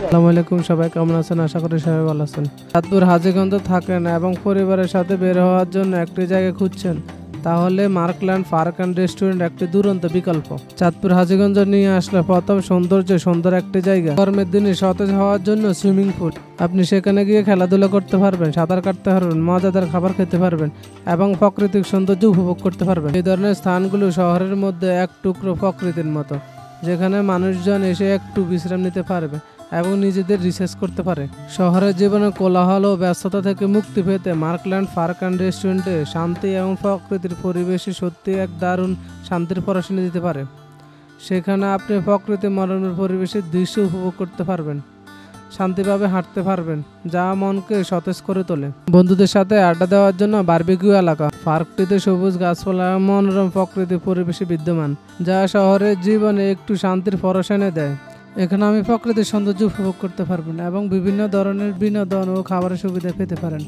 আসসালামু আলাইকুম, সবাই কেমন আছেন? আশা করি সবাই ভালো আছেন। চাঁদপুর হাজীগঞ্জে থাকেন এবং পরিবারের সাথে বের হওয়ার জন্য একটি জায়গা খুঁজছেন, তাহলে মার্কল্যান্ড পার্ক অ্যান্ড রেস্টুরেন্ট একটি দুরন্ত বিকল্প। চাঁদপুর হাজীগঞ্জ নিয়ে আসলে প্রথম সুন্দর একটি জায়গা। গরমের দিনে সতেজ হওয়ার জন্য সুইমিং পুল, আপনি সেখানে গিয়ে খেলাধুলা করতে পারবেন, সাঁতার কাটতে পারবেন, মজাদার খাবার খেতে পারবেন এবং প্রাকৃতিক সৌন্দর্য উপভোগ করতে পারবেন। এই ধরনের স্থানগুলো শহরের মধ্যে এক টুকরো প্রকৃতির মতো, যেখানে মানুষজন এসে একটু বিশ্রাম নিতে পারবে এবং নিজেদের রিসার্চ করতে পারে। শহরের জীবনের কোলাহল ও ব্যস্ততা থেকে মুক্তি পেতে মার্কল্যান্ড পার্ক অ্যান্ড রেস্টুরেন্টে শান্তি এবং প্রকৃতির পরিবেশে সত্যি এক দারুণ শান্তির পরশানি দিতে পারে। সেখানে আপনি প্রকৃতি মনোরম পরিবেশের দৃশ্য উপভোগ করতে পারবেন, শান্তিভাবে হাঁটতে পারবেন, যা মনকে সতেজ করে তোলে। বন্ধুদের সাথে আড্ডা দেওয়ার জন্য বারবিকিউ এলাকা। পার্কটিতে সবুজ গাছপালা মনোরম প্রকৃতির পরিবেশে বিদ্যমান, যা শহরের জীবনে একটু শান্তির পরশানি দেয়। এখানে আমি প্রকৃতির সৌন্দর্য উপভোগ করতে পারবেন এবং বিভিন্ন ধরনের বিনোদন ও খাবারের সুবিধা পেতে পারেন।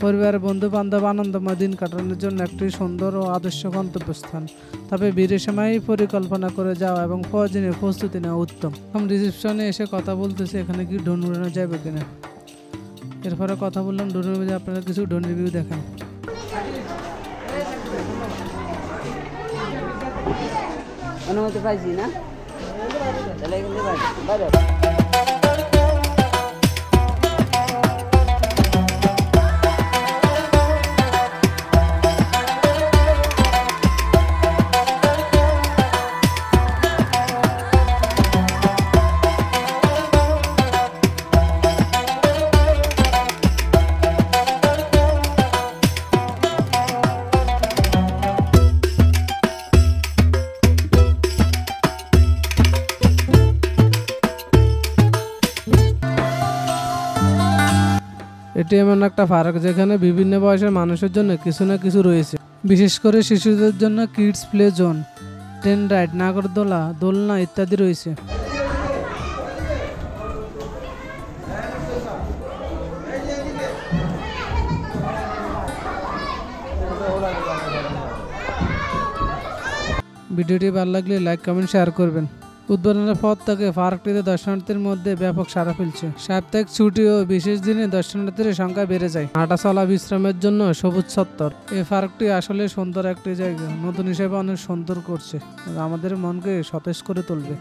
পরিবারের বন্ধু বান্ধব আনন্দময় দিন কাটানোর জন্য একটি সুন্দর ও আদর্শ গন্তব্যস্থান। তবে ভিড়ের সময় পরিকল্পনা করে যাওয়া এবং প্রয়োজনীয় প্রস্তুতি নেওয়া উত্তম। আমি রিসেপশনে এসে কথা বলতেছি এখানে কি ড্রোন উড়ানো যাবে কিনা। এরপরে কথা বললাম ড্রোনের মধ্যে, আপনারা কিছু ড্রোন রিভিউ দেখেন। অনুমতি পাইছি না, তাহলে কিন্তু বাইরে এটি এমন একটা পার্ক যেখানে বিভিন্ন বয়সের মানুষের জন্য কিছু না কিছু রয়েছে। বিশেষ করে শিশুদের জন্য kids play zone, train ride, নাগরদোলা, দোলনা ইত্যাদি রয়েছে। ভিডিওটি ভালো লাগলে লাইক কমেন্ট শেয়ার করবেন। উদ্বোধনের পর থেকে পার্কটিতে দর্শনার্থীর মধ্যে ব্যাপক সাড়া ফেলছে। সাপ্তাহিক ছুটি ও বিশেষ দিনে দর্শনার্থীর সংখ্যা বেড়ে যায়। হাঁটা চলা বিশ্রামের জন্য সবুজ চত্বর। এই পার্কটি আসলে সুন্দর একটি জায়গা, নতুন হিসেবে অনেক সুন্দর করছে, আমাদের মনকে সতেজ করে তুলবে।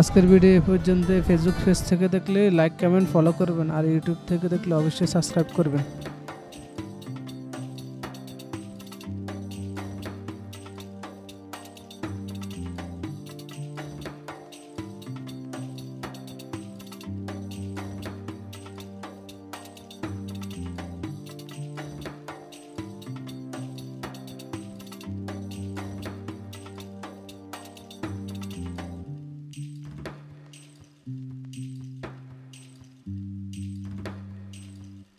আজকের ভিডিও এ পর্যন্ত। ফেসবুক পেজ থেকে দেখলে লাইক কমেন্ট ফলো করবেন, আর ইউটিউব থেকে দেখলে অবশ্যই সাবস্ক্রাইব করবেন।